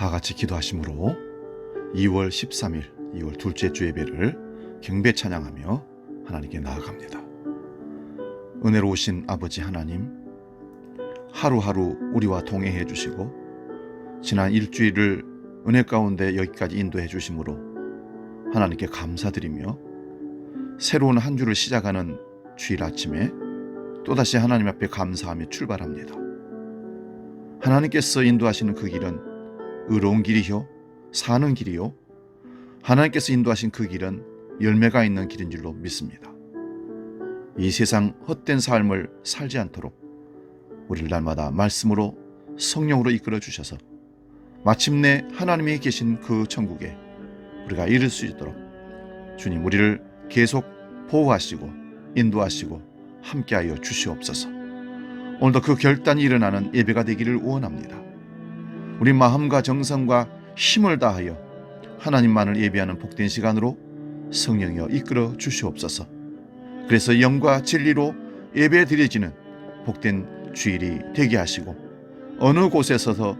다 같이 기도하심으로 2월 13일 2월 둘째 주 예배를 경배 찬양하며 하나님께 나아갑니다. 은혜로우신 아버지 하나님, 하루하루 우리와 동행해 주시고 지난 일주일을 은혜 가운데 여기까지 인도해 주심으로 하나님께 감사드리며 새로운 한 주를 시작하는 주일 아침에 또다시 하나님 앞에 감사하며 출발합니다. 하나님께서 인도하시는 그 길은 의로운 길이요 사는 길이요, 하나님께서 인도하신 그 길은 열매가 있는 길인 줄로 믿습니다. 이 세상 헛된 삶을 살지 않도록 우리를 날마다 말씀으로 성령으로 이끌어 주셔서 마침내 하나님이 계신 그 천국에 우리가 이룰 수 있도록 주님 우리를 계속 보호하시고 인도하시고 함께하여 주시옵소서. 오늘도 그 결단이 일어나는 예배가 되기를 원합니다. 우리 마음과 정성과 힘을 다하여 하나님만을 예배하는 복된 시간으로 성령이여 이끌어 주시옵소서. 그래서 영과 진리로 예배 드려지는 복된 주일이 되게 하시고 어느 곳에 서서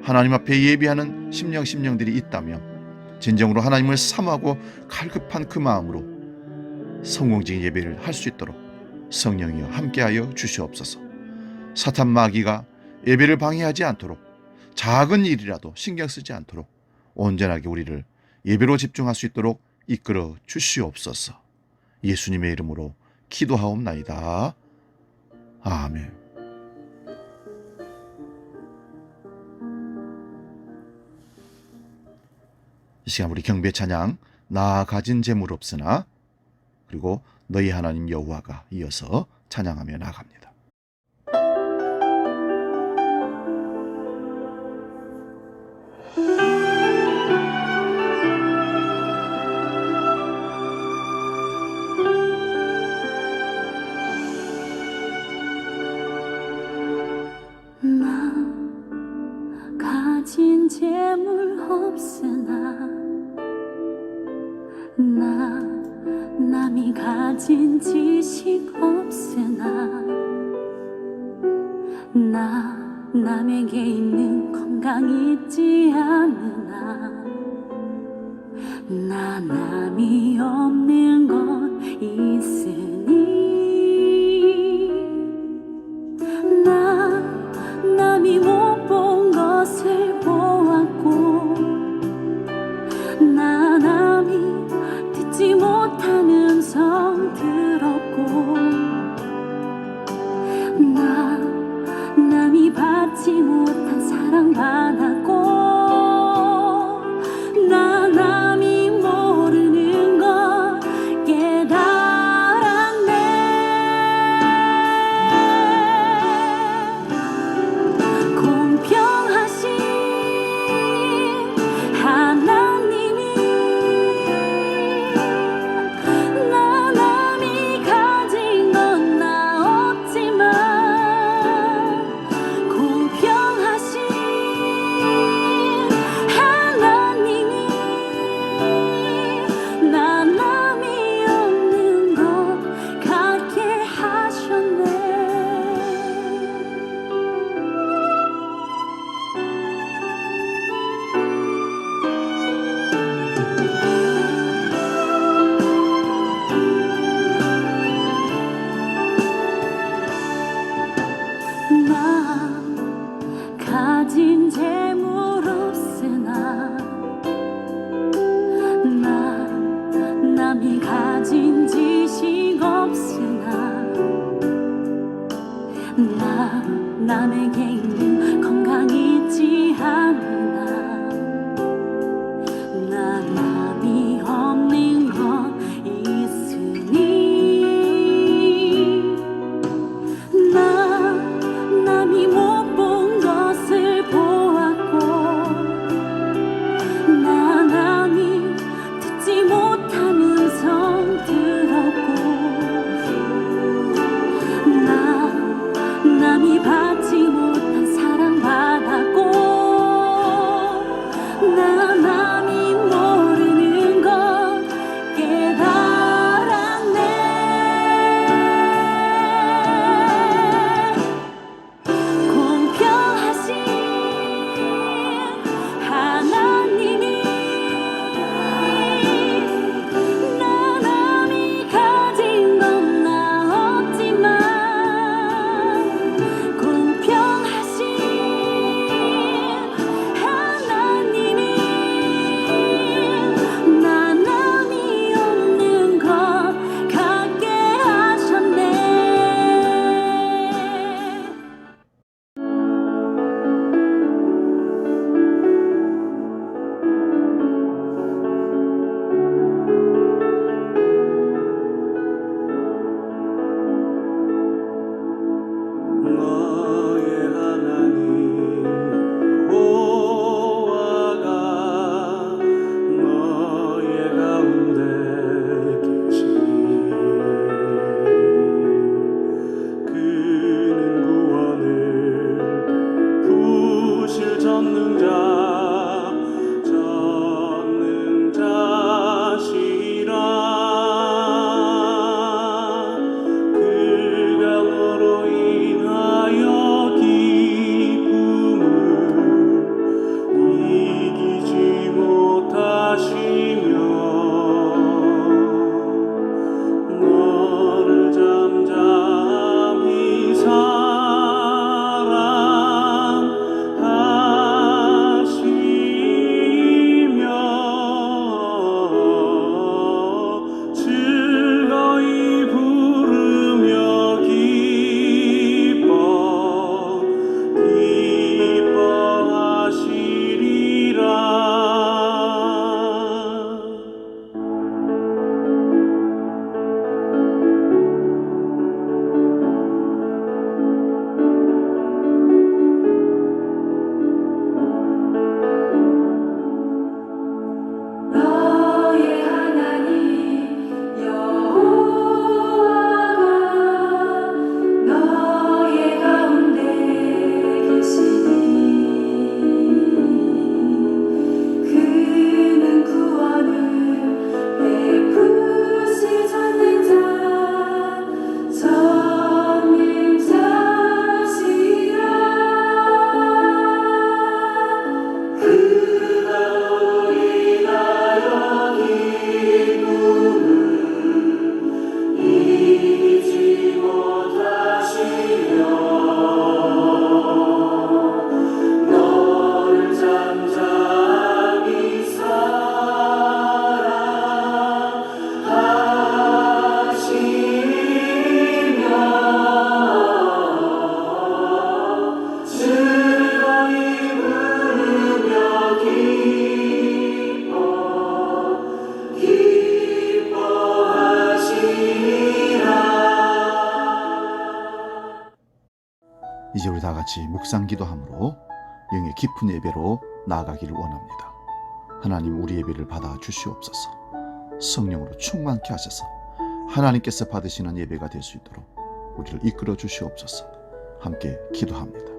하나님 앞에 예배하는 심령들이 있다면 진정으로 하나님을 사모하고 갈급한 그 마음으로 성공적인 예배를 할 수 있도록 성령이여 함께하여 주시옵소서. 사탄 마귀가 예배를 방해하지 않도록 작은 일이라도 신경 쓰지 않도록 온전하게 우리를 예배로 집중할 수 있도록 이끌어 주시옵소서. 예수님의 이름으로 기도하옵나이다. 아멘. 이 시간 우리 경배 찬양 나 가진 재물 없으나 그리고 너희 하나님 여호와가 이어서 찬양하며 나갑니다. 나 가진 재물 없으나 나 남이 가진 지식 없으나 나 남에게 있는 건강 있지 않으나 나 남이 없는 것 있으니 나 남이 못 본 것을 보았고 나 남이 듣지 못한 음성 들었고 나 남이 받지 못한 사랑 받았고 나 남이 모르는 것 깨달았네. 공평하신 하나님이 나 남이 가진 건 나 없지만 공평하신 하나님이 나 남이 없는 것 갖게 하셨네. 나 가진 재물 없으나 나 남이 가진 지식 없으나 나 남에게 있는 건강 있지 않으나 나 남이 없는 것 있으니 나 남이 못 본 것을 보았고 나 남이 듣지 못한 음성 들었고 나 남이 받지 못 같이 묵상 기도함으로 영의 깊은 예배로 나아가기를 원합니다. 하나님, 우리 예배를 받아 주시옵소서. 성령으로 충만케 하셔서 하나님께서 받으시는 예배가 될 수 있도록 우리를 이끌어 주시옵소서. 함께 기도합니다.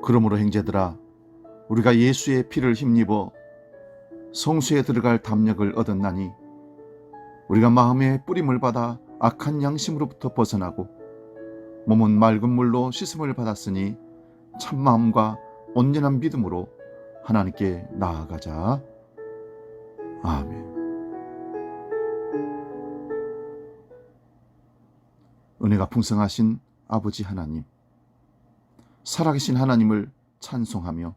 그러므로 형제들아, 우리가 예수의 피를 힘입어 성수에 들어갈 담력을 얻었나니 우리가 마음의 뿌림을 받아 악한 양심으로부터 벗어나고 몸은 맑은 물로 씻음을 받았으니 참마음과 온전한 믿음으로 하나님께 나아가자. 아멘. 은혜가 풍성하신 아버지 하나님, 살아계신 하나님을 찬송하며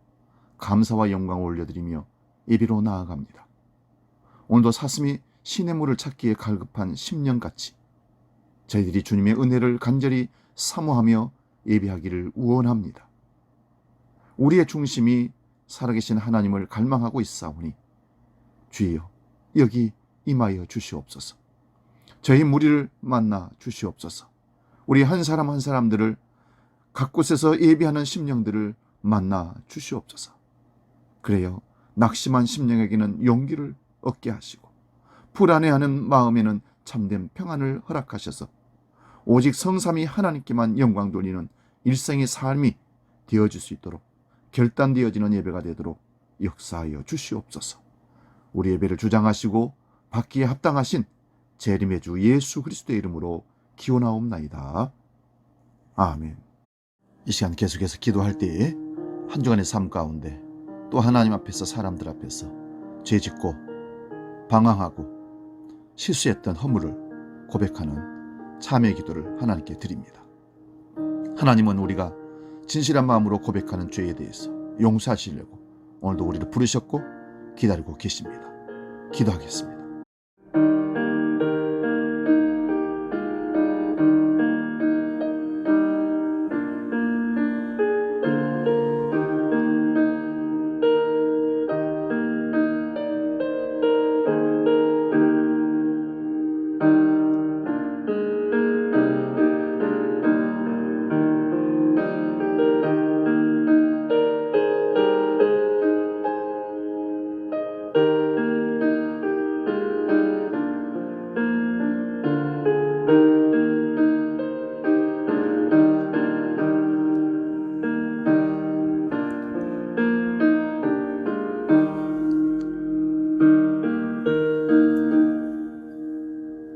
감사와 영광을 올려드리며 예배로 나아갑니다. 오늘도 사슴이 신의 물을 찾기에 갈급한 심령같이 저희들이 주님의 은혜를 간절히 사모하며 예배하기를 원합니다. 우리의 중심이 살아계신 하나님을 갈망하고 있사오니 주여, 여기 임하여 주시옵소서. 저희 무리를 만나 주시옵소서. 우리 한 사람 한 사람들을 각 곳에서 예배하는 심령들을 만나 주시옵소서. 그래요, 낙심한 심령에게는 용기를 얻게 하시고 불안해하는 마음에는 참된 평안을 허락하셔서 오직 성삼위 하나님께만 영광 돌리는 일생의 삶이 되어질 수 있도록 결단되어지는 예배가 되도록 역사하여 주시옵소서. 우리 예배를 주장하시고 받기에 합당하신 재림의 주 예수 그리스도의 이름으로 기원하옵나이다. 아멘. 이 시간 계속해서 기도할 때에 한 주간의 삶 가운데 또 하나님 앞에서 사람들 앞에서 죄짓고 방황하고 실수했던 허물을 고백하는 참회 기도를 하나님께 드립니다. 하나님은 우리가 진실한 마음으로 고백하는 죄에 대해서 용서하시려고 오늘도 우리를 부르셨고 기다리고 계십니다. 기도하겠습니다.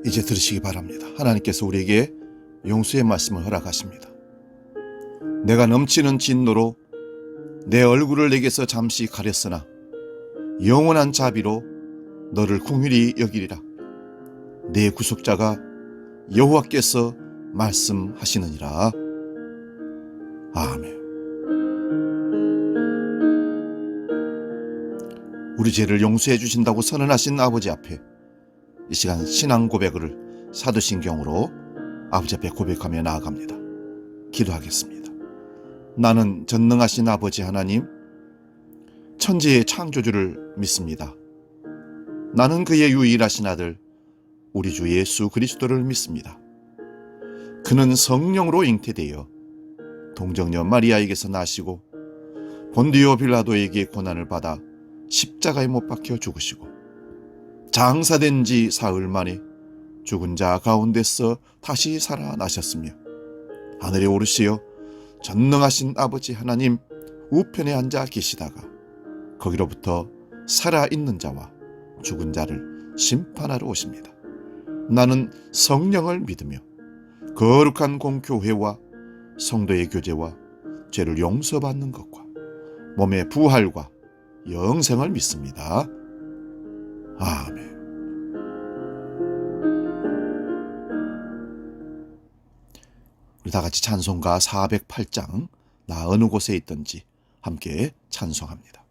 이제 들으시기 바랍니다. 하나님께서 우리에게 용서의 말씀을 허락하십니다. 내가 넘치는 진노로 내 얼굴을 내게서 잠시 가렸으나 영원한 자비로 너를 긍휼히 여기리라. 내 구속자가 여호와께서 말씀하시느니라. 아멘. 우리 죄를 용서해 주신다고 선언하신 아버지 앞에 이 시간 신앙 고백을 사도신경으로 아버지 앞에 고백하며 나아갑니다. 기도하겠습니다. 나는 전능하신 아버지 하나님, 천지의 창조주를 믿습니다. 나는 그의 유일하신 아들 우리 주 예수 그리스도를 믿습니다. 그는 성령으로 잉태되어 동정녀 마리아에게서 나시고 본디오 빌라도에게 고난을 받아 십자가에 못 박혀 죽으시고 장사된 지 사흘 만에 죽은 자 가운데서 다시 살아나셨으며 하늘에 오르시어 전능하신 아버지 하나님 우편에 앉아 계시다가 거기로부터 살아있는 자와 죽은 자를 심판하러 오십니다. 나는 성령을 믿으며 거룩한 공교회와 성도의 교제와 죄를 용서받는 것과 몸의 부활과 영생을 믿습니다. 아멘. 우리 다 같이 찬송가 408장 나 어느 곳에 있든지 함께 찬송합니다.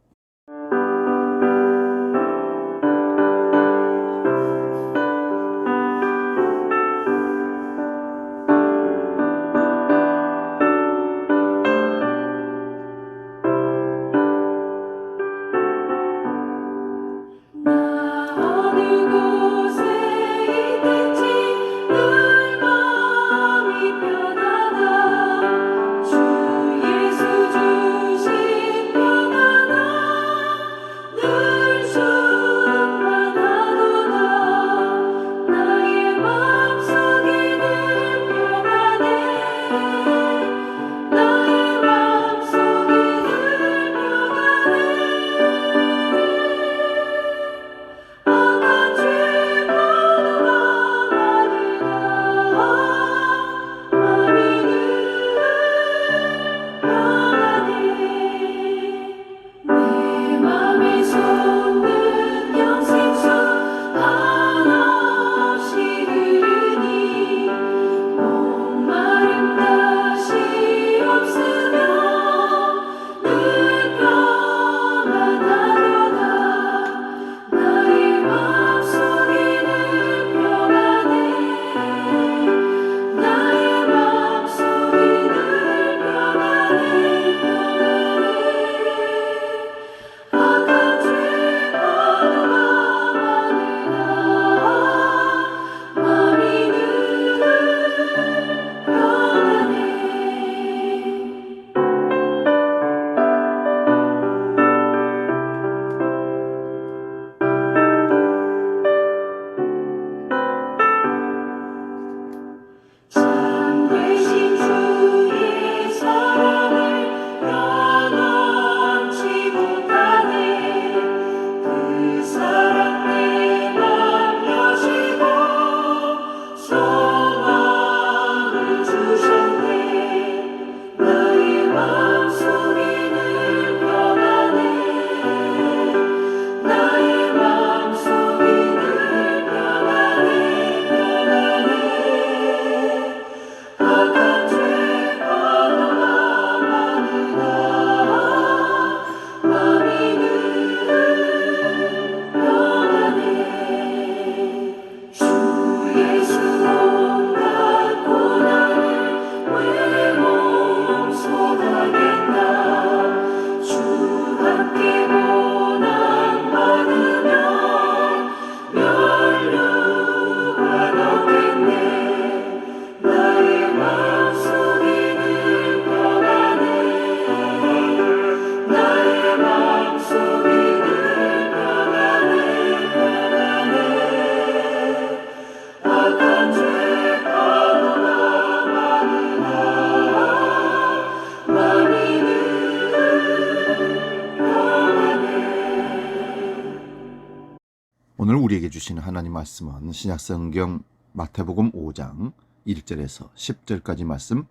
오늘 우리에게 주시는 하나님 말씀은 신약성경 마태복음 5장 1절에서 10절까지 말씀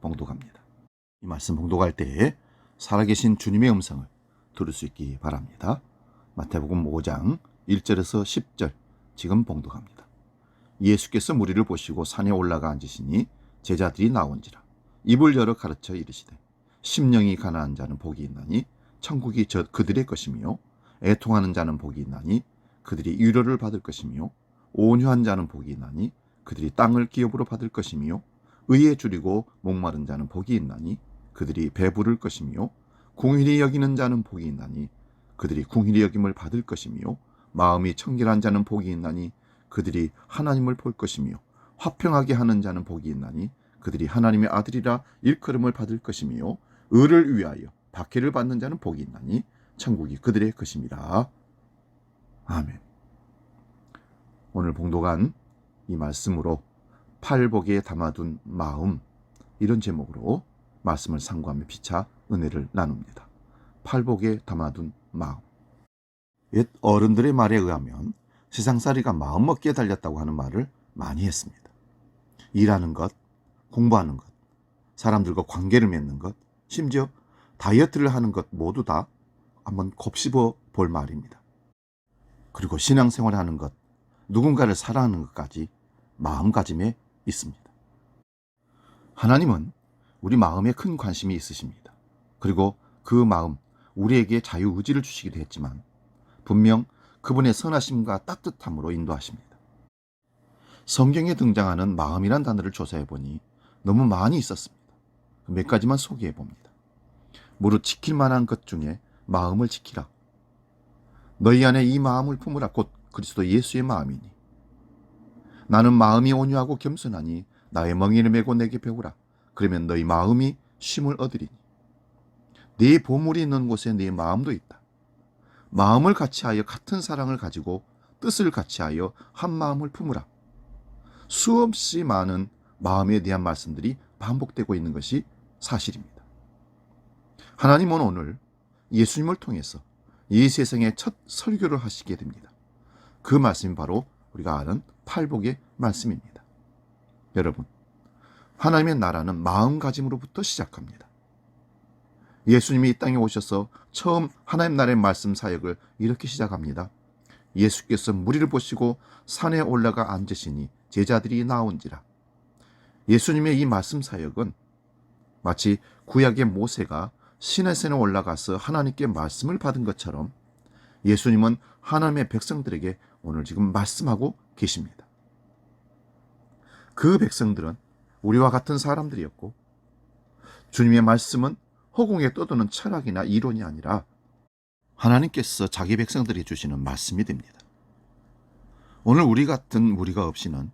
봉독합니다. 이 말씀 봉독할 때에 살아계신 주님의 음성을 들을 수 있기 바랍니다. 마태복음 5장 1절에서 10절 지금 봉독합니다. 예수께서 무리를 보시고 산에 올라가 앉으시니 제자들이 나온지라 입을 열어 가르쳐 이르시되 심령이 가난한 자는 복이 있나니 천국이 그들의 것이며 애통하는 자는 복이 있나니 그들이 위로를 받을 것이며 온유한 자는 복이 있나니 그들이 땅을 기업으로 받을 것이며 의에 줄이고 목마른 자는 복이 있나니 그들이 배부를 것이며 궁휼히 여기는 자는 복이 있나니 그들이 궁휼히 여김을 받을 것이며 마음이 청결한 자는 복이 있나니 그들이 하나님을 볼 것이며 화평하게 하는 자는 복이 있나니 그들이 하나님의 아들이라 일컬음을 받을 것이며 의를 위하여 박해를 받는 자는 복이 있나니 천국이 그들의 것입니다. 아멘. 오늘 봉독한 이 말씀으로 팔복에 담아둔 마음, 이런 제목으로 말씀을 상고하며 피차 은혜를 나눕니다. 팔복에 담아둔 마음. 옛 어른들의 말에 의하면 세상살이가 마음먹기에 달렸다고 하는 말을 많이 했습니다. 일하는 것, 공부하는 것, 사람들과 관계를 맺는 것, 심지어 다이어트를 하는 것 모두 다 한번 곱씹어 볼 말입니다. 그리고 신앙생활을 하는 것, 누군가를 사랑하는 것까지 마음가짐에 있습니다. 하나님은 우리 마음에 큰 관심이 있으십니다. 그리고 그 마음, 우리에게 자유의지를 주시기도 했지만 분명 그분의 선하심과 따뜻함으로 인도하십니다. 성경에 등장하는 마음이란 단어를 조사해보니 너무 많이 있었습니다. 몇 가지만 소개해봅니다. 무릇 지킬 만한 것 중에 마음을 지키라. 너희 안에 이 마음을 품으라. 곧 그리스도 예수의 마음이니. 나는 마음이 온유하고 겸손하니 나의 멍에를 메고 내게 배우라. 그러면 너희 마음이 쉼을 얻으리니. 네 보물이 있는 곳에 네 마음도 있다. 마음을 같이하여 같은 사랑을 가지고 뜻을 같이하여 한 마음을 품으라. 수없이 많은 마음에 대한 말씀들이 반복되고 있는 것이 사실입니다. 하나님은 오늘 예수님을 통해서 이 세상에 첫 설교를 하시게 됩니다. 그 말씀이 바로 우리가 아는 팔복의 말씀입니다. 여러분, 하나님의 나라는 마음가짐으로부터 시작합니다. 예수님이 이 땅에 오셔서 처음 하나님 나라의 말씀 사역을 이렇게 시작합니다. 예수께서 무리를 보시고 산에 올라가 앉으시니 제자들이 나온지라. 예수님의 이 말씀 사역은 마치 구약의 모세가 시내산에 올라가서 하나님께 말씀을 받은 것처럼 예수님은 하나님의 백성들에게 오늘 지금 말씀하고 계십니다. 그 백성들은 우리와 같은 사람들이었고 주님의 말씀은 허공에 떠도는 철학이나 이론이 아니라 하나님께서 자기 백성들이 주시는 말씀이 됩니다. 오늘 우리 같은 무리가 없이는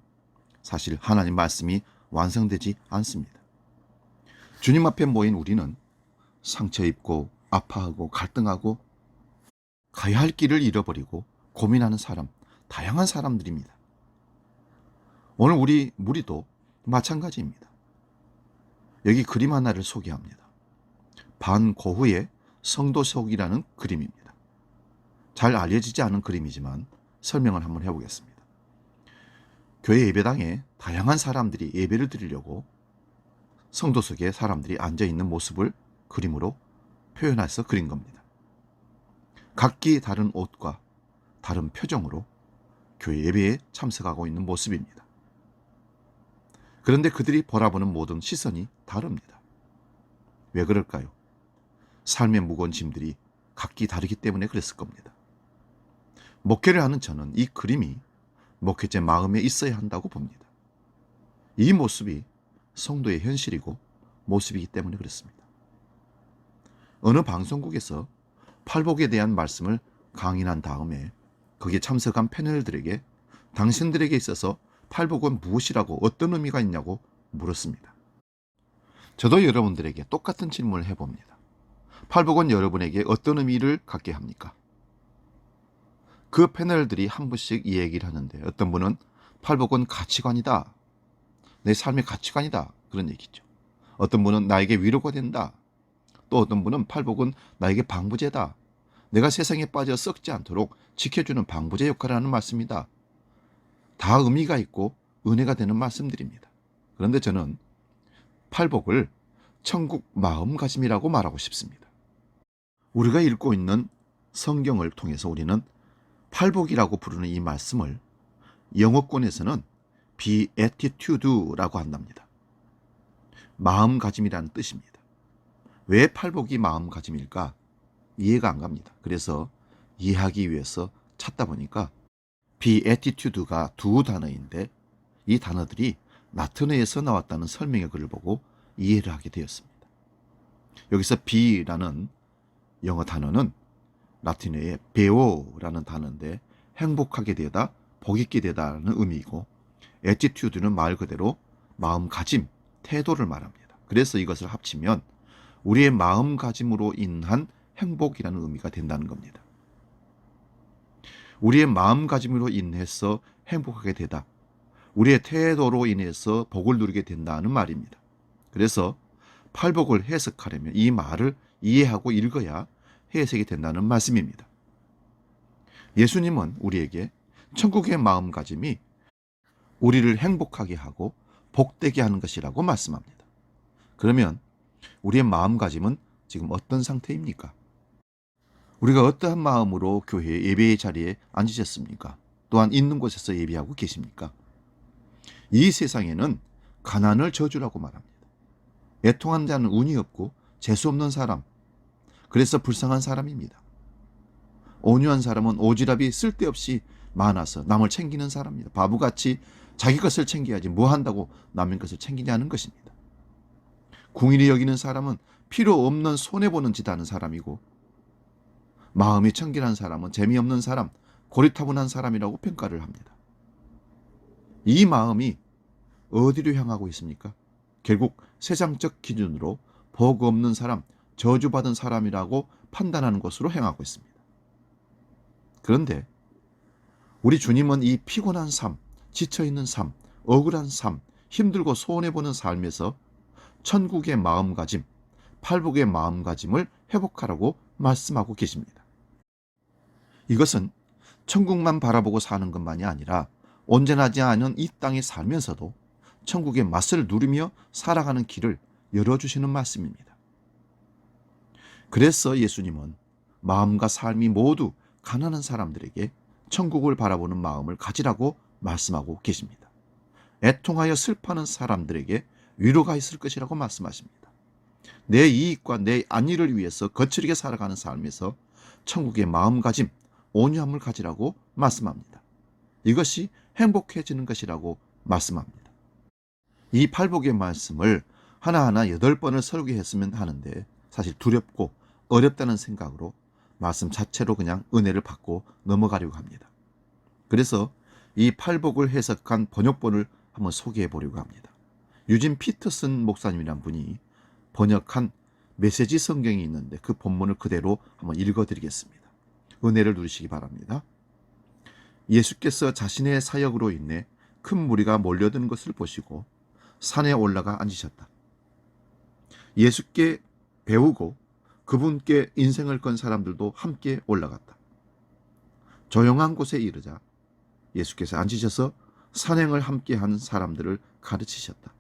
사실 하나님 말씀이 완성되지 않습니다. 주님 앞에 모인 우리는 상처 입고 아파하고 갈등하고 가야 할 길을 잃어버리고 고민하는 사람, 다양한 사람들입니다. 오늘 우리 무리도 마찬가지입니다. 여기 그림 하나를 소개합니다. 반고흐의 성도석이라는 그림입니다. 잘 알려지지 않은 그림이지만 설명을 한번 해보겠습니다. 교회 예배당에 다양한 사람들이 예배를 드리려고 성도석에 사람들이 앉아있는 모습을 그림으로 표현해서 그린 겁니다. 각기 다른 옷과 다른 표정으로 교회 예배에 참석하고 있는 모습입니다. 그런데 그들이 바라보는 모든 시선이 다릅니다. 왜 그럴까요? 삶의 무거운 짐들이 각기 다르기 때문에 그랬을 겁니다. 목회를 하는 저는 이 그림이 목회자 마음에 있어야 한다고 봅니다. 이 모습이 성도의 현실이고 모습이기 때문에 그렇습니다. 어느 방송국에서 팔복에 대한 말씀을 강인한 다음에 거기에 참석한 패널들에게 당신들에게 있어서 팔복은 무엇이라고 어떤 의미가 있냐고 물었습니다. 저도 여러분들에게 똑같은 질문을 해봅니다. 팔복은 여러분에게 어떤 의미를 갖게 합니까? 그 패널들이 한 분씩 이 얘기를 하는데 어떤 분은 팔복은 가치관이다. 내 삶의 가치관이다. 그런 얘기죠. 어떤 분은 나에게 위로가 된다. 또 어떤 분은 팔복은 나에게 방부제다. 내가 세상에 빠져 썩지 않도록 지켜주는 방부제 역할을 하는 말씀이다. 다 의미가 있고 은혜가 되는 말씀들입니다. 그런데 저는 팔복을 천국 마음가짐이라고 말하고 싶습니다. 우리가 읽고 있는 성경을 통해서 우리는 팔복이라고 부르는 이 말씀을 영어권에서는 beatitude라고 한답니다. 마음가짐이라는 뜻입니다. 왜 팔복이 마음가짐일까? 이해가 안 갑니다. 그래서 이해하기 위해서 찾다 보니까 beatitude가 두 단어인데 이 단어들이 라틴어에서 나왔다는 설명의 글을 보고 이해를 하게 되었습니다. 여기서 be라는 영어 단어는 라틴어의 beo라는 단어인데 행복하게 되다, 복 있게 되다라는 의미이고 attitude는 말 그대로 마음가짐, 태도를 말합니다. 그래서 이것을 합치면 우리의 마음가짐으로 인한 행복이라는 의미가 된다는 겁니다. 우리의 마음가짐으로 인해서 행복하게 되다, 우리의 태도로 인해서 복을 누리게 된다는 말입니다. 그래서 팔복을 해석하려면 이 말을 이해하고 읽어야 해석이 된다는 말씀입니다. 예수님은 우리에게 천국의 마음가짐이 우리를 행복하게 하고 복되게 하는 것이라고 말씀합니다. 그러면 우리의 마음가짐은 지금 어떤 상태입니까? 우리가 어떠한 마음으로 교회 예배의 자리에 앉으셨습니까? 또한 있는 곳에서 예배하고 계십니까? 이 세상에는 가난을 저주라고 말합니다. 애통한 자는 운이 없고 재수 없는 사람, 그래서 불쌍한 사람입니다. 온유한 사람은 오지랖이 쓸데없이 많아서 남을 챙기는 사람입니다. 바보같이 자기 것을 챙겨야지 뭐 한다고 남의 것을 챙기냐는 것입니다. 궁일이 여기는 사람은 필요 없는 손해보는 짓 하는 사람이고 마음이 청결한 사람은 재미없는 사람, 고리타분한 사람이라고 평가를 합니다. 이 마음이 어디로 향하고 있습니까? 결국 세상적 기준으로 복 없는 사람, 저주받은 사람이라고 판단하는 것으로 향하고 있습니다. 그런데 우리 주님은 이 피곤한 삶, 지쳐있는 삶, 억울한 삶, 힘들고 손해보는 삶에서 천국의 마음가짐, 팔복의 마음가짐을 회복하라고 말씀하고 계십니다. 이것은 천국만 바라보고 사는 것만이 아니라 온전하지 않은 이 땅에 살면서도 천국의 맛을 누리며 살아가는 길을 열어주시는 말씀입니다. 그래서 예수님은 마음과 삶이 모두 가난한 사람들에게 천국을 바라보는 마음을 가지라고 말씀하고 계십니다. 애통하여 슬퍼하는 사람들에게 위로가 있을 것이라고 말씀하십니다. 내 이익과 내 안위를 위해서 거칠게 살아가는 삶에서 천국의 마음가짐, 온유함을 가지라고 말씀합니다. 이것이 행복해지는 것이라고 말씀합니다. 이 팔복의 말씀을 하나하나 8번을 설교했으면 하는데 사실 두렵고 어렵다는 생각으로 말씀 자체로 그냥 은혜를 받고 넘어가려고 합니다. 그래서 이 팔복을 해석한 번역본을 한번 소개해 보려고 합니다. 유진 피터슨 목사님이란 분이 번역한 메시지 성경이 있는데 그 본문을 그대로 한번 읽어드리겠습니다. 은혜를 누리시기 바랍니다. 예수께서 자신의 사역으로 인해 큰 무리가 몰려드는 것을 보시고 산에 올라가 앉으셨다. 예수께 배우고 그분께 인생을 건 사람들도 함께 올라갔다. 조용한 곳에 이르자 예수께서 앉으셔서 산행을 함께 한 사람들을 가르치셨다.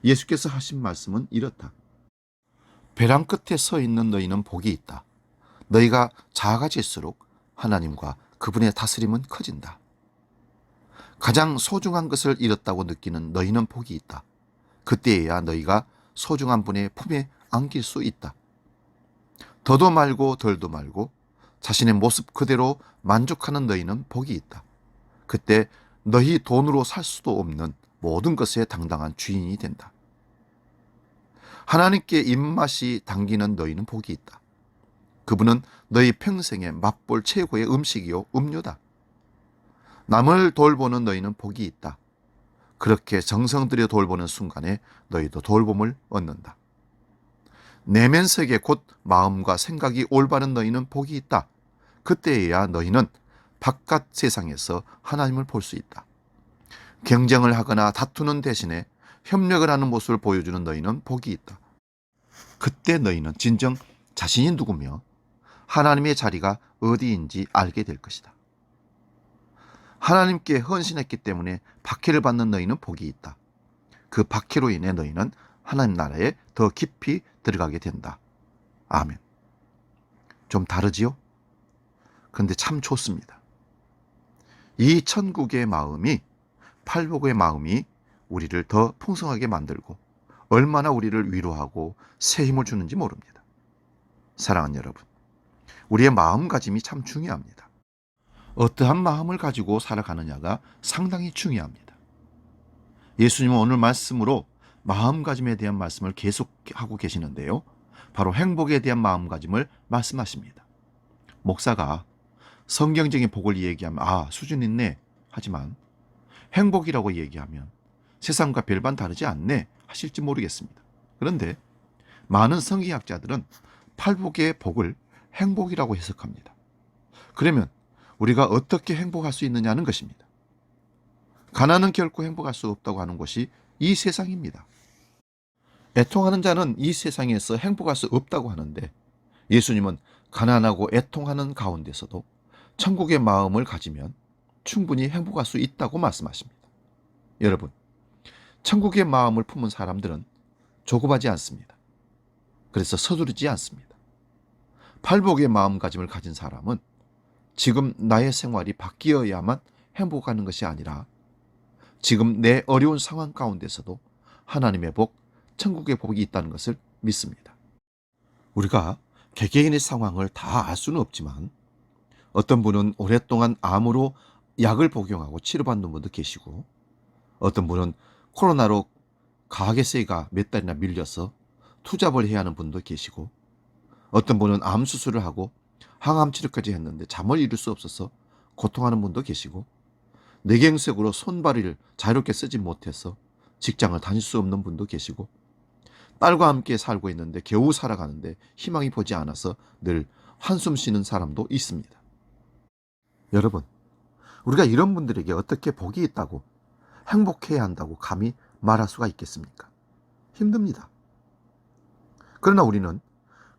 예수께서 하신 말씀은 이렇다. 벼랑 끝에 서 있는 너희는 복이 있다. 너희가 작아질수록 하나님과 그분의 다스림은 커진다. 가장 소중한 것을 잃었다고 느끼는 너희는 복이 있다. 그때에야 너희가 소중한 분의 품에 안길 수 있다. 더도 말고 덜도 말고 자신의 모습 그대로 만족하는 너희는 복이 있다. 그때 너희 돈으로 살 수도 없는 모든 것의 당당한 주인이 된다. 하나님께 입맛이 당기는 너희는 복이 있다. 그분은 너희 평생에 맛볼 최고의 음식이요 음료다. 남을 돌보는 너희는 복이 있다. 그렇게 정성 들여 돌보는 순간에 너희도 돌봄을 얻는다. 내면 세계 곧 마음과 생각이 올바른 너희는 복이 있다. 그때에야 너희는 바깥 세상에서 하나님을 볼 수 있다. 경쟁을 하거나 다투는 대신에 협력을 하는 모습을 보여주는 너희는 복이 있다. 그때 너희는 진정 자신이 누구며 하나님의 자리가 어디인지 알게 될 것이다. 하나님께 헌신했기 때문에 박해를 받는 너희는 복이 있다. 그 박해로 인해 너희는 하나님 나라에 더 깊이 들어가게 된다. 아멘. 좀 다르지요? 근데 참 좋습니다. 이 천국의 마음이, 팔복의 마음이 우리를 더 풍성하게 만들고 얼마나 우리를 위로하고 새 힘을 주는지 모릅니다. 사랑하는 여러분, 우리의 마음가짐이 참 중요합니다. 어떠한 마음을 가지고 살아가느냐가 상당히 중요합니다. 예수님은 오늘 말씀으로 마음가짐에 대한 말씀을 계속하고 계시는데요. 바로 행복에 대한 마음가짐을 말씀하십니다. 목사가 성경적인 복을 얘기하면 수준 있네 하지만 행복이라고 얘기하면 세상과 별반 다르지 않네 하실지 모르겠습니다. 그런데 많은 성경학자들은 팔복의 복을 행복이라고 해석합니다. 그러면 우리가 어떻게 행복할 수 있느냐는 것입니다. 가난은 결코 행복할 수 없다고 하는 것이 이 세상입니다. 애통하는 자는 이 세상에서 행복할 수 없다고 하는데 예수님은 가난하고 애통하는 가운데서도 천국의 마음을 가지면 충분히 행복할 수 있다고 말씀하십니다. 여러분, 천국의 마음을 품은 사람들은 조급하지 않습니다. 그래서 서두르지 않습니다. 팔복의 마음가짐을 가진 사람은 지금 나의 생활이 바뀌어야만 행복하는 것이 아니라 지금 내 어려운 상황 가운데서도 하나님의 복, 천국의 복이 있다는 것을 믿습니다. 우리가 개개인의 상황을 다 알 수는 없지만 어떤 분은 오랫동안 암으로 약을 복용하고 치료받는 분도 계시고 어떤 분은 코로나로 가계세가 몇 달이나 밀려서 투잡을 해야 하는 분도 계시고 어떤 분은 암 수술을 하고 항암 치료까지 했는데 잠을 이룰 수 없어서 고통하는 분도 계시고 뇌경색으로 손발을 자유롭게 쓰지 못해서 직장을 다닐 수 없는 분도 계시고 딸과 함께 살고 있는데 겨우 살아가는데 희망이 보지 않아서 늘 한숨 쉬는 사람도 있습니다. 여러분, 우리가 이런 분들에게 어떻게 복이 있다고 행복해야 한다고 감히 말할 수가 있겠습니까? 힘듭니다. 그러나 우리는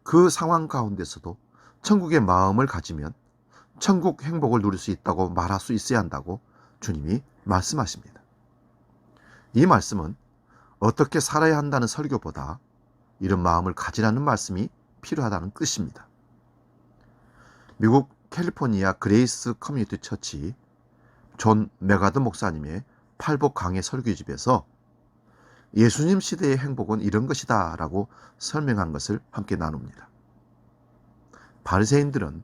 그 상황 가운데서도 천국의 마음을 가지면 천국 행복을 누릴 수 있다고 말할 수 있어야 한다고 주님이 말씀하십니다. 이 말씀은 어떻게 살아야 한다는 설교보다 이런 마음을 가지라는 말씀이 필요하다는 뜻입니다. 미국 캘리포니아 그레이스 커뮤니티 처치 존 메가드 목사님의 팔복 강해 설교집에서 예수님 시대의 행복은 이런 것이다 라고 설명한 것을 함께 나눕니다. 바리새인들은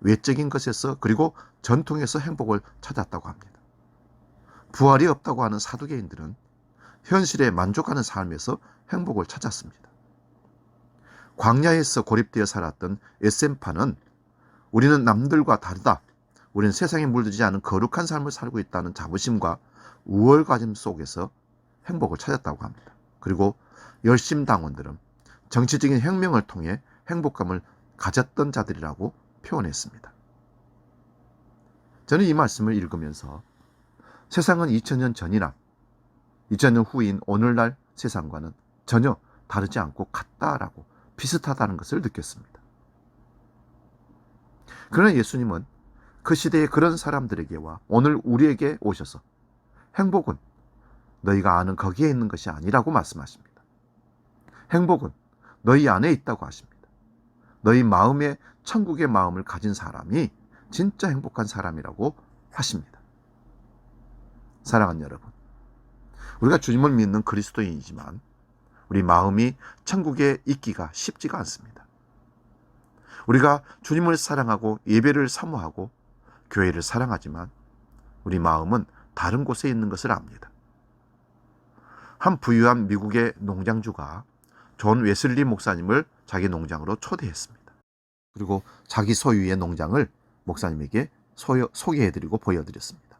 외적인 것에서 그리고 전통에서 행복을 찾았다고 합니다. 부활이 없다고 하는 사두개인들은 현실에 만족하는 삶에서 행복을 찾았습니다. 광야에서 고립되어 살았던 에센파는 우리는 남들과 다르다, 우리는 세상에 물들지 않은 거룩한 삶을 살고 있다는 자부심과 우월가짐 속에서 행복을 찾았다고 합니다. 그리고 열심당원들은 정치적인 혁명을 통해 행복감을 가졌던 자들이라고 표현했습니다. 저는 이 말씀을 읽으면서 세상은 2000년 전이나 2000년 후인 오늘날 세상과는 전혀 다르지 않고 같다라고 비슷하다는 것을 느꼈습니다. 그러나 예수님은 그 시대의 그런 사람들에게와 오늘 우리에게 오셔서 행복은 너희가 아는 거기에 있는 것이 아니라고 말씀하십니다. 행복은 너희 안에 있다고 하십니다. 너희 마음에 천국의 마음을 가진 사람이 진짜 행복한 사람이라고 하십니다. 사랑하는 여러분, 우리가 주님을 믿는 그리스도인이지만 우리 마음이 천국에 있기가 쉽지가 않습니다. 우리가 주님을 사랑하고 예배를 사모하고 교회를 사랑하지만 우리 마음은 다른 곳에 있는 것을 압니다. 한 부유한 미국의 농장주가 존 웨슬리 목사님을 자기 농장으로 초대했습니다. 그리고 자기 소유의 농장을 목사님에게 소개해드리고 보여드렸습니다.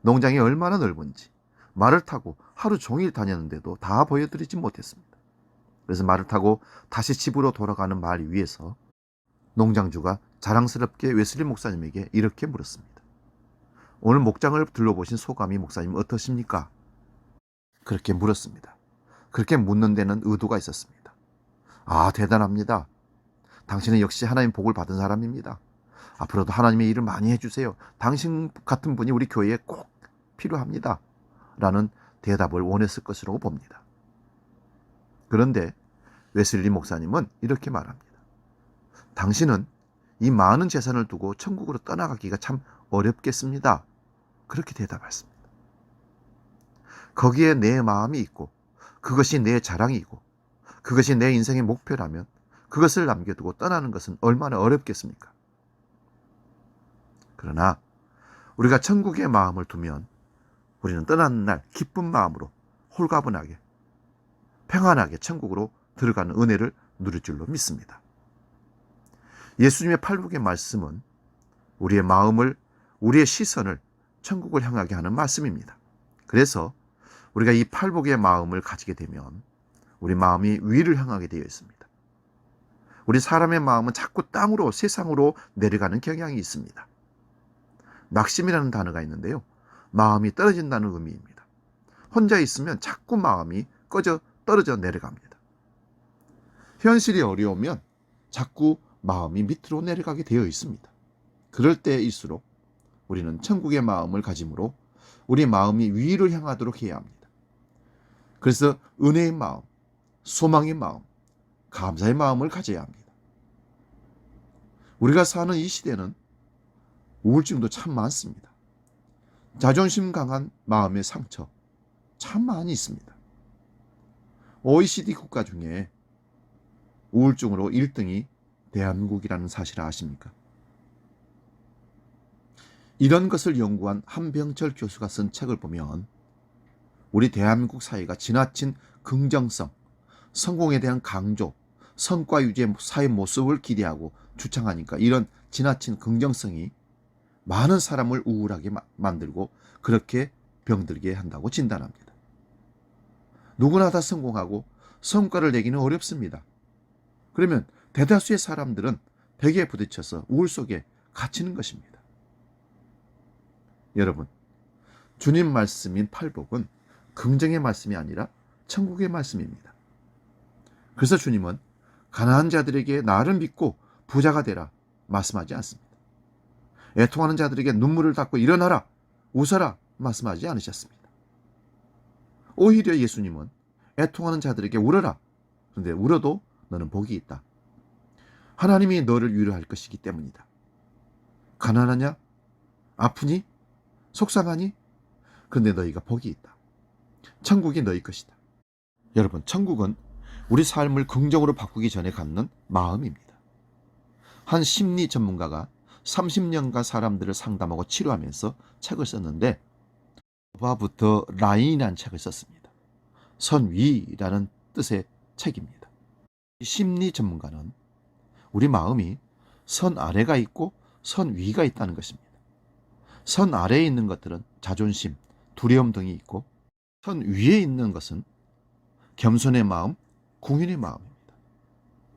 농장이 얼마나 넓은지 말을 타고 하루 종일 다녔는데도 다 보여드리지 못했습니다. 그래서 말을 타고 다시 집으로 돌아가는 말 위에서 농장주가 자랑스럽게 웨슬리 목사님에게 이렇게 물었습니다. 오늘 목장을 둘러보신 소감이 목사님 어떠십니까? 그렇게 물었습니다. 그렇게 묻는 데는 의도가 있었습니다. 대단합니다. 당신은 역시 하나님 복을 받은 사람입니다. 앞으로도 하나님의 일을 많이 해주세요. 당신 같은 분이 우리 교회에 꼭 필요합니다. 라는 대답을 원했을 것이라고 봅니다. 그런데 웨슬리 목사님은 이렇게 말합니다. 당신은 이 많은 재산을 두고 천국으로 떠나가기가 참 어렵겠습니다. 그렇게 대답했습니다. 거기에 내 마음이 있고 그것이 내 자랑이고 그것이 내 인생의 목표라면 그것을 남겨두고 떠나는 것은 얼마나 어렵겠습니까? 그러나 우리가 천국의 마음을 두면 우리는 떠나는 날 기쁜 마음으로 홀가분하게 평안하게 천국으로 들어가는 은혜를 누릴 줄로 믿습니다. 예수님의 팔복의 말씀은 우리의 마음을, 우리의 시선을 천국을 향하게 하는 말씀입니다. 그래서 우리가 이 팔복의 마음을 가지게 되면 우리 마음이 위를 향하게 되어 있습니다. 우리 사람의 마음은 자꾸 땅으로, 세상으로 내려가는 경향이 있습니다. 낙심이라는 단어가 있는데요. 마음이 떨어진다는 의미입니다. 혼자 있으면 자꾸 마음이 떨어져 내려갑니다. 현실이 어려우면 자꾸 마음이 밑으로 내려가게 되어 있습니다. 그럴 때일수록 우리는 천국의 마음을 가짐으로 우리 마음이 위를 향하도록 해야 합니다. 그래서 은혜의 마음, 소망의 마음, 감사의 마음을 가져야 합니다. 우리가 사는 이 시대는 우울증도 참 많습니다. 자존심 강한 마음의 상처 참 많이 있습니다. OECD 국가 중에 우울증으로 1등이 대한민국이라는 사실을 아십니까? 이런 것을 연구한 한병철 교수가 쓴 책을 보면 우리 대한민국 사회가 지나친 긍정성, 성공에 대한 강조, 성과 유지의 사회 모습을 기대하고 주창하니까 이런 지나친 긍정성이 많은 사람을 우울하게 만들고 그렇게 병들게 한다고 진단합니다. 누구나 다 성공하고 성과를 내기는 어렵습니다. 그러면 대다수의 사람들은 벽에 부딪혀서 우울 속에 갇히는 것입니다. 여러분, 주님 말씀인 팔복은 긍정의 말씀이 아니라 천국의 말씀입니다. 그래서 주님은 가난한 자들에게 나를 믿고 부자가 되라 말씀하지 않습니다. 애통하는 자들에게 눈물을 닦고 일어나라, 웃어라 말씀하지 않으셨습니다. 오히려 예수님은 애통하는 자들에게 울어라. 그런데 울어도 너는 복이 있다. 하나님이 너를 위로할 것이기 때문이다. 가난하냐? 아프니? 속상하니? 그런데 너희가 복이 있다. 천국이 너희 것이다. 여러분, 천국은 우리 삶을 긍정으로 바꾸기 전에 갖는 마음입니다. 한 심리 전문가가 30년간 사람들을 상담하고 치료하면서 책을 썼는데 Above the Line이라는 책을 썼습니다. 선 위라는 뜻의 책입니다. 심리 전문가는 우리 마음이 선 아래가 있고 선 위가 있다는 것입니다. 선 아래에 있는 것들은 자존심, 두려움 등이 있고 선 위에 있는 것은 겸손의 마음, 궁윤의 마음입니다.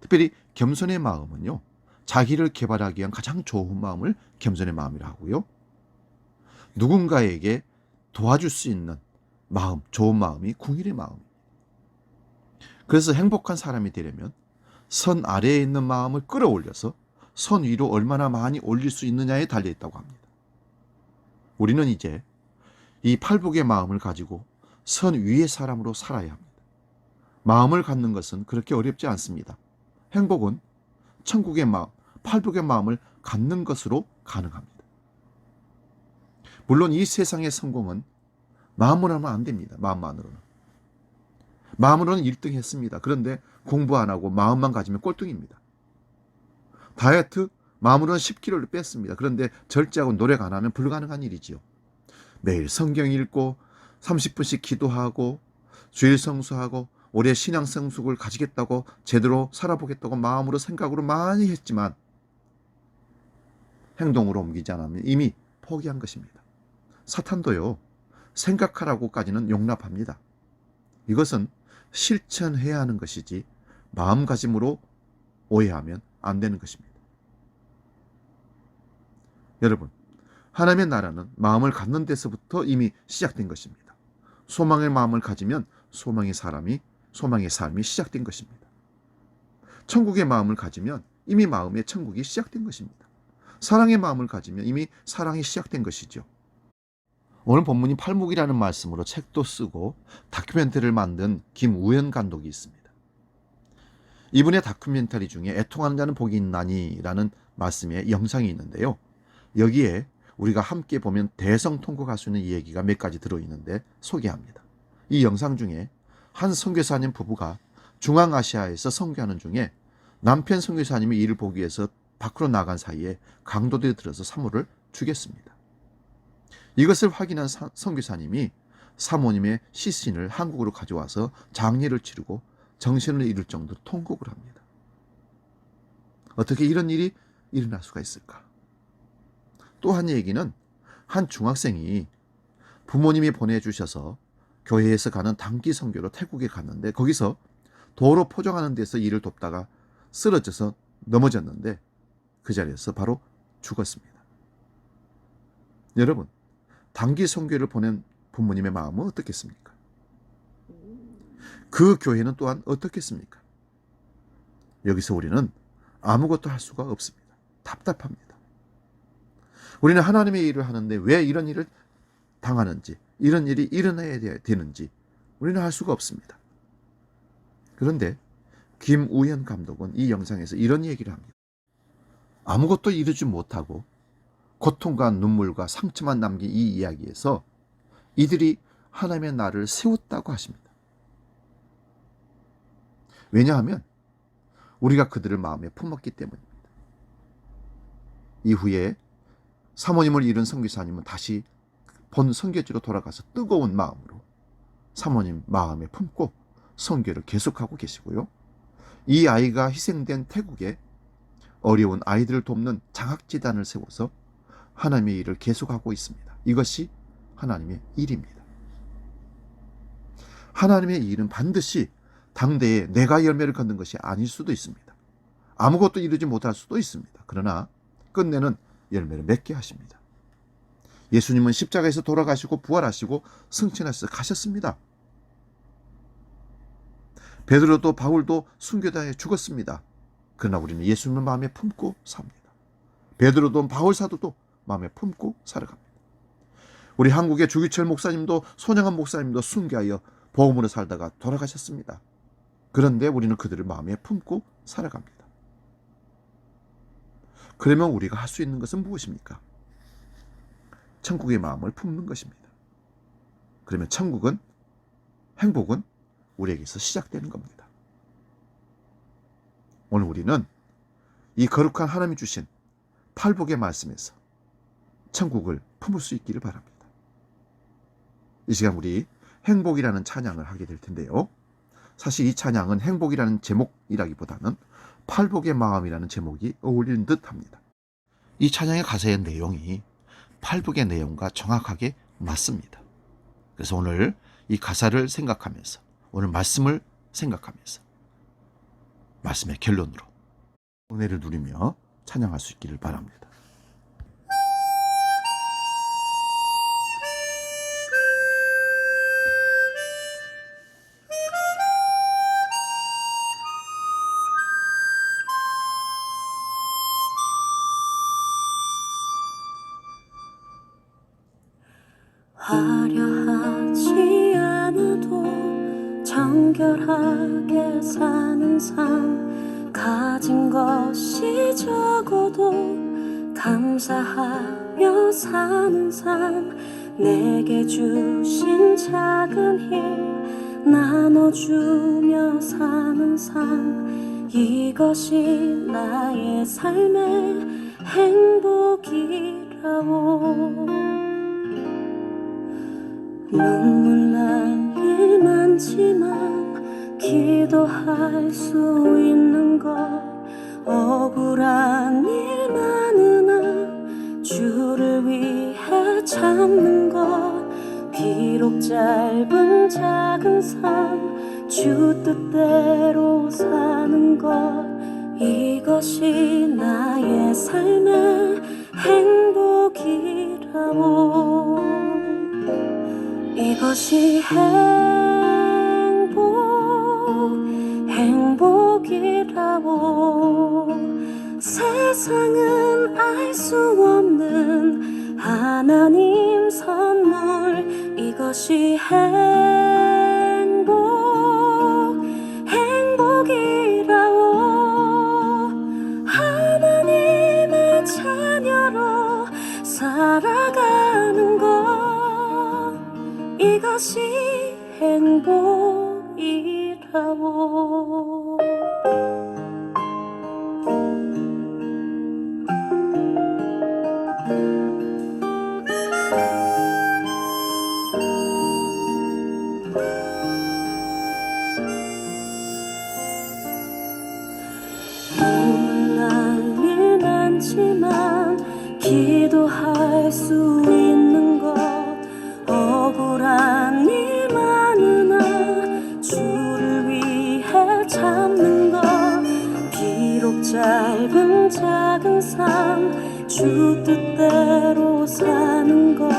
특별히 겸손의 마음은요, 자기를 개발하기 위한 가장 좋은 마음을 겸손의 마음이라 하고요. 누군가에게 도와줄 수 있는 마음, 좋은 마음이 궁일의 마음입니다. 그래서 행복한 사람이 되려면 선 아래에 있는 마음을 끌어올려서 선 위로 얼마나 많이 올릴 수 있느냐에 달려있다고 합니다. 우리는 이제 이 팔복의 마음을 가지고 선 위의 사람으로 살아야 합니다. 마음을 갖는 것은 그렇게 어렵지 않습니다. 행복은 천국의 마음, 팔복의 마음을 갖는 것으로 가능합니다. 물론 이 세상의 성공은 마음으로는 안 됩니다. 마음만으로는. 마음으로는 1등 했습니다. 그런데 공부 안 하고 마음만 가지면 꼴등입니다. 다이어트, 마음으로는 10kg를 뺐습니다. 그런데 절제하고 노력 안 하면 불가능한 일이지요. 매일 성경 읽고 30분씩 기도하고 주일 성수하고 올해 신앙 성숙을 가지겠다고 제대로 살아보겠다고 마음으로 생각으로 많이 했지만 행동으로 옮기지 않으면 이미 포기한 것입니다. 사탄도요, 생각하라고까지는 용납합니다. 이것은 실천해야 하는 것이지 마음가짐으로 오해하면 안 되는 것입니다. 여러분, 하나님의 나라는 마음을 갖는 데서부터 이미 시작된 것입니다. 소망의 마음을 가지면 소망의 삶이 시작된 것입니다. 천국의 마음을 가지면 이미 마음의 천국이 시작된 것입니다. 사랑의 마음을 가지면 이미 사랑이 시작된 것이죠. 오늘 본문이 팔복이라는 말씀으로 책도 쓰고 다큐멘터리를 만든 김우현 감독이 있습니다. 이분의 다큐멘터리 중에 애통하는 자는 복이 있나니라는 말씀의 영상이 있는데요. 여기에 우리가 함께 보면 대성통곡할 수 있는 이야기가 몇 가지 들어있는데 소개합니다. 이 영상 중에 한 선교사님 부부가 중앙아시아에서 선교하는 중에 남편 선교사님이 이를 보기 위해서 밖으로 나간 사이에 강도들이 들어서 사모를 죽였습니다. 이것을 확인한 선교사님이 사모님의 시신을 한국으로 가져와서 장례를 치르고 정신을 잃을 정도로 통곡을 합니다. 어떻게 이런 일이 일어날 수가 있을까? 또 한 얘기는 한 중학생이 부모님이 보내주셔서 교회에서 가는 단기 선교로 태국에 갔는데 거기서 도로 포장하는 데서 일을 돕다가 쓰러져서 넘어졌는데 그 자리에서 바로 죽었습니다. 여러분, 단기 선교를 보낸 부모님의 마음은 어떻겠습니까? 그 교회는 또한 어떻겠습니까? 여기서 우리는 아무것도 할 수가 없습니다. 답답합니다. 우리는 하나님의 일을 하는데 왜 이런 일을 당하는지, 이런 일이 일어나야 되는지 우리는 알 수가 없습니다. 그런데 김우현 감독은 이 영상에서 이런 얘기를 합니다. 아무것도 이루지 못하고 고통과 눈물과 상처만 남긴 이 이야기에서 이들이 하나님의 나라를 세웠다고 하십니다. 왜냐하면 우리가 그들을 마음에 품었기 때문입니다. 이후에 사모님을 잃은 선교사님은 다시 본 선교지로 돌아가서 뜨거운 마음으로 사모님 마음에 품고 선교를 계속하고 계시고요. 이 아이가 희생된 태국에 어려운 아이들을 돕는 장학재단을 세워서 하나님의 일을 계속하고 있습니다. 이것이 하나님의 일입니다. 하나님의 일은 반드시 당대에 내가 열매를 거둔 것이 아닐 수도 있습니다. 아무것도 이루지 못할 수도 있습니다. 그러나 끝내는 열매를 맺게 하십니다. 예수님은 십자가에서 돌아가시고 부활하시고 승천하셔서 가셨습니다. 베드로도 바울도 순교자에 죽었습니다. 그러나 우리는 예수님을 마음에 품고 삽니다. 베드로도 바울 사도도 마음에 품고 살아갑니다. 우리 한국의 주기철 목사님도 손양원 목사님도 순교하여 복음으로 살다가 돌아가셨습니다. 그런데 우리는 그들을 마음에 품고 살아갑니다. 그러면 우리가 할 수 있는 것은 무엇입니까? 천국의 마음을 품는 것입니다. 그러면 천국은, 행복은 우리에게서 시작되는 겁니다. 오늘 우리는 이 거룩한 하나님이 주신 팔복의 말씀에서 천국을 품을 수 있기를 바랍니다. 이 시간 우리 행복이라는 찬양을 하게 될 텐데요. 사실 이 찬양은 행복이라는 제목이라기보다는 팔복의 마음이라는 제목이 어울리는 듯 합니다. 이 찬양의 가사의 내용이 팔복의 내용과 정확하게 맞습니다. 그래서 오늘 이 가사를 생각하면서, 오늘 말씀을 생각하면서 말씀의 결론으로 은혜를 누리며 찬양할 수 있기를 바랍니다. 화려하지 않아도 정결하게 사는 삶, 가진 것이 적어도 감사하며 사는 삶, 내게 주신 작은 힘 나눠주며 사는 삶, 이것이 나의 삶의 행복이라고. 눈물 날 일 많지만 기도할 수 있는 것, 억울한 일 많으나 주를 위해 참는 것, 비록 짧은 작은 삶 주 뜻대로 사는 것, 이것이 나의 삶의 행복이라고. 이것이 행복이라고. 세상은 알 수 없는 하나님 선물, 이것이 행복이라오. 하나님의 자녀로 살아가는 것, 이것이 행복이라오. 눈물 날 일 많지만 기도할 수 있는 것, 억울한 일 많으나 주를 위해 참는 것, 비록 짧은 작은 삶 주 뜻대로 사는 것,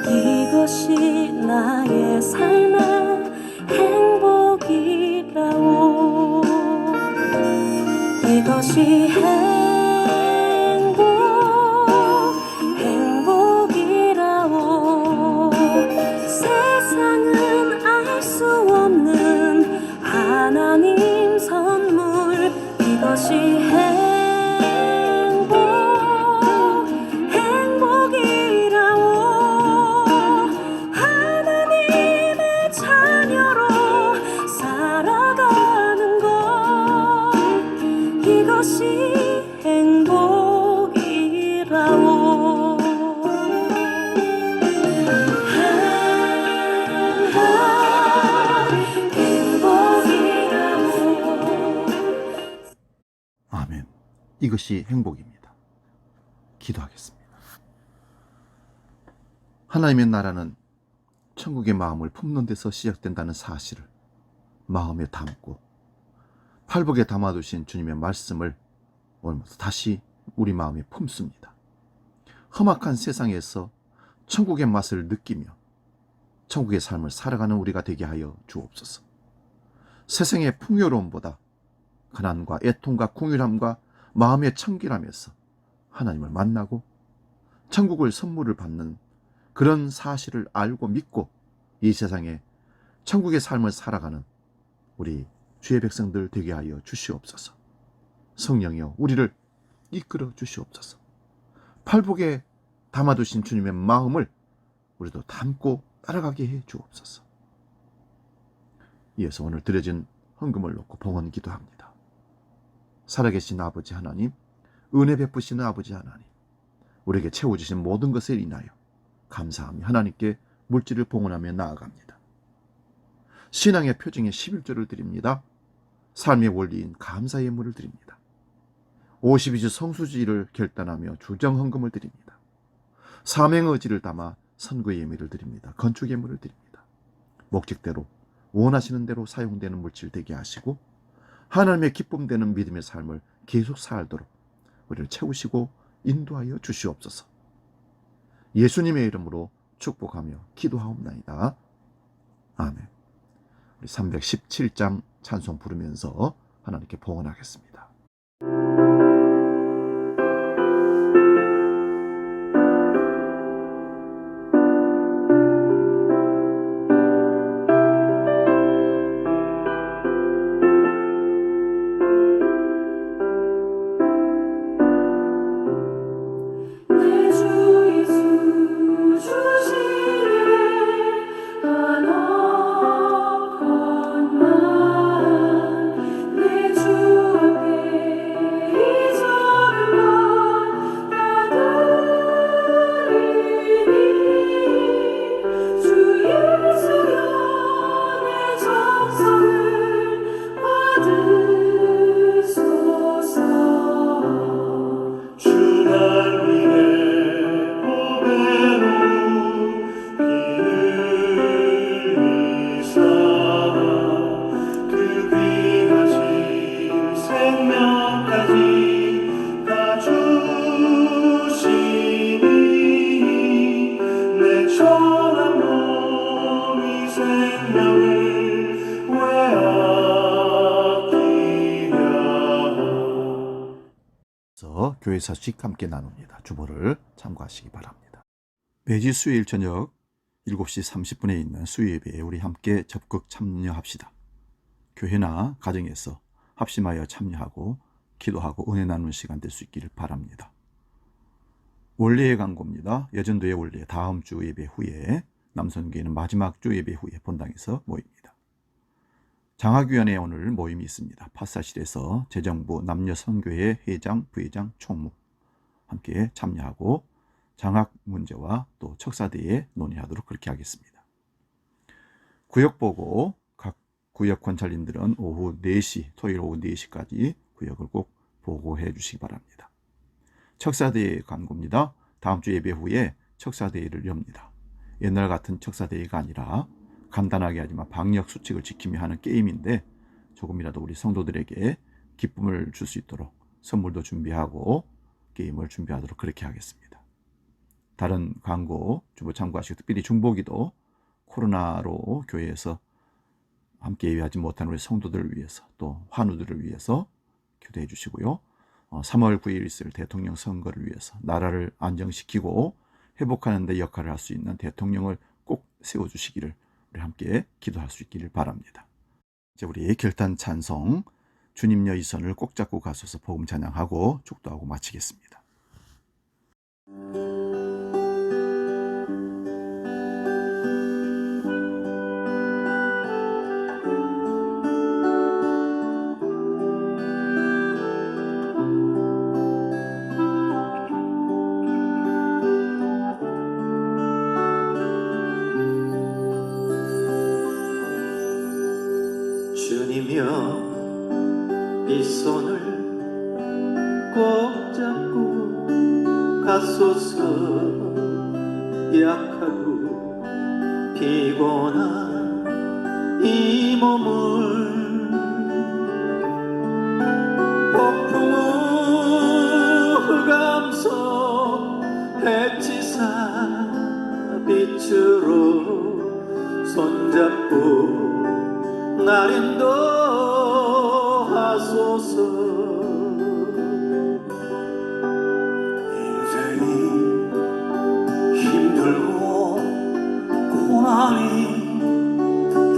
이것이 나의 삶의 행복이라오. 이것이 행복이라오. 세상은 알 수 없는 하나님 선물, 이것이 행복이라오. 하나님의 자녀로 살아가는 것, 이것이 행복이라오. 행복이라오. 아멘. 이것이 행복입니다. 기도하겠습니다. 하나님의 나라는 천국의 마음을 품는 데서 시작된다는 사실을 마음에 담고 팔복에 담아두신 주님의 말씀을 오늘부터 다시 우리 마음에 품습니다. 험악한 세상에서 천국의 맛을 느끼며 천국의 삶을 살아가는 우리가 되게 하여 주옵소서. 세상의 풍요로움보다 가난과 애통과 궁휼함과 마음의 청결함에서 하나님을 만나고 천국을 선물을 받는 그런 사실을 알고 믿고 이 세상에 천국의 삶을 살아가는 우리 주의 백성들 되게 하여 주시옵소서. 성령이여 우리를 이끌어 주시옵소서. 팔복에 담아두신 주님의 마음을 우리도 담고 따라가게 해 주옵소서. 이어서 오늘 드려진 헌금을 놓고 봉헌 기도합니다. 살아계신 아버지 하나님, 은혜 베푸시는 아버지 하나님, 우리에게 채워주신 모든 것에 인하여 감사하며 하나님께 물질을 봉헌하며 나아갑니다. 신앙의 표징의 11조를 드립니다. 삶의 원리인 감사의 예물을 드립니다. 52주 성수지를 결단하며 주정헌금을 드립니다. 사명의 의지를 담아 선구의 예물을 드립니다. 건축 예물을 드립니다. 목적대로 원하시는 대로 사용되는 물질 되게 하시고 하나님의 기쁨 되는 믿음의 삶을 계속 살도록 우리를 채우시고 인도하여 주시옵소서. 예수님의 이름으로 축복하며 기도하옵나이다. 아멘. 우리 317장 찬송 부르면서 하나님께 봉헌하겠습니다. 주 위해서 교회 소식 함께 나눕니다. 주보를 참고하시기 바랍니다. 매주 수요일 저녁 7시 30분에 있는 수요예배에 우리 함께 적극 참여합시다. 교회나 가정에서 합심하여 참여하고 기도하고 은혜 나누는 시간 될 수 있기를 바랍니다. 원래의 광고입니다. 여전도의 원래 다음 주 예배 후에, 남선교회는 마지막 주 예배 후에 본당에서 모입니다. 장학위원회 오늘 모임이 있습니다. 파사실에서 재정부 남녀선교회 회장, 부회장, 총무 함께 참여하고 장학 문제와 또 척사대에 논의하도록 그렇게 하겠습니다. 구역 보고 각 구역 권찰님들은 오후 4시, 토요일 오후 4시까지 구역을 꼭 보고해 주시기 바랍니다. 척사대회 광고입니다. 다음 주 예배 후에 척사대회를 엽니다. 옛날 같은 척사대회가 아니라 간단하게 하지만 방역 수칙을 지키며 하는 게임인데 조금이라도 우리 성도들에게 기쁨을 줄 수 있도록 선물도 준비하고 게임을 준비하도록 그렇게 하겠습니다. 다른 광고 주보 참고하시고 특별히 중보기도 코로나로 교회에서 함께 예배하지 못한 우리 성도들을 위해서 또 환우들을 위해서 기도해 주시고요. 3월 9일 있을 대통령 선거를 위해서 나라를 안정시키고 회복하는 데 역할을 할 수 있는 대통령을 꼭 세워주시기를 우리 함께 기도할 수 있기를 바랍니다. 이제 우리 결단 찬송 주님여 이 손을 꼭 잡고 가소서 복음 찬양하고 축도하고 마치겠습니다. 주님여 이 손을 꼭 잡고 가소서. 약하고 피곤한 이 몸을 폭풍우 흑암석 해치사 빛으로 손잡고 날 인도하소서. 인생이 힘들고 고난이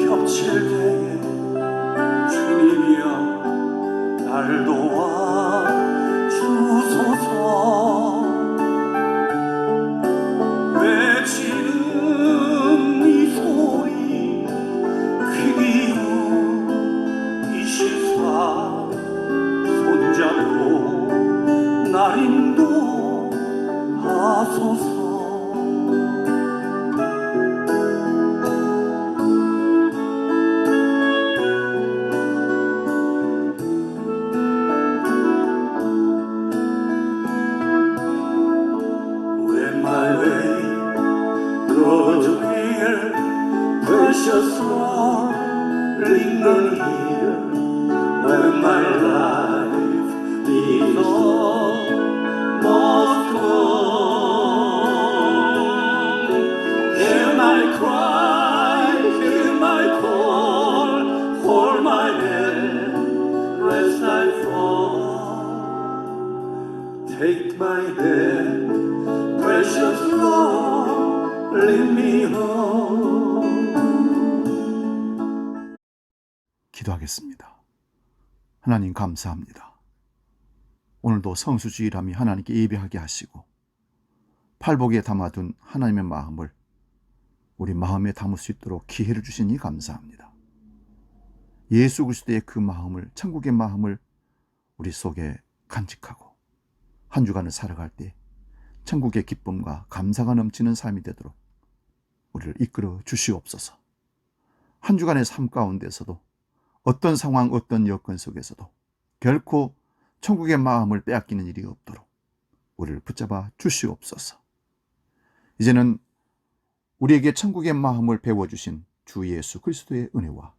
겹칠 때에 주님이여 날 도와 주소서. 외치는 이 소리 귀 기울여 손잡고 날 인도하소서. When my way grows clear, precious Lord, linger here. When my life is almost gone, hear my cry, hear my call, hold my hand, lest I fall. Take my hand, precious Lord, lead me home. 기도하겠습니다. 하나님 감사합니다. 오늘도 성수주일하며 하나님께 예배하게 하시고 팔복에 담아둔 하나님의 마음을 우리 마음에 담을 수 있도록 기회를 주시니 감사합니다. 예수 그리스도의 그 마음을, 천국의 마음을 우리 속에 간직하고 한 주간을 살아갈 때 천국의 기쁨과 감사가 넘치는 삶이 되도록 우리를 이끌어 주시옵소서. 한 주간의 삶 가운데서도 어떤 상황, 어떤 여건 속에서도 결코 천국의 마음을 빼앗기는 일이 없도록 우리를 붙잡아 주시옵소서. 이제는 우리에게 천국의 마음을 배워주신 주 예수 그리스도의 은혜와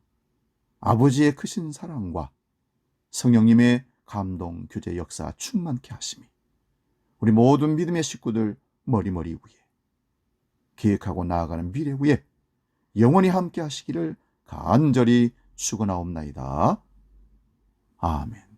아버지의 크신 사랑과 성령님의 감동, 교제, 역사 충만케 하심이 우리 모든 믿음의 식구들 머리머리 위에 계획하고 나아가는 미래 위에 영원히 함께 하시기를 간절히 축원하옵나이다. 아멘.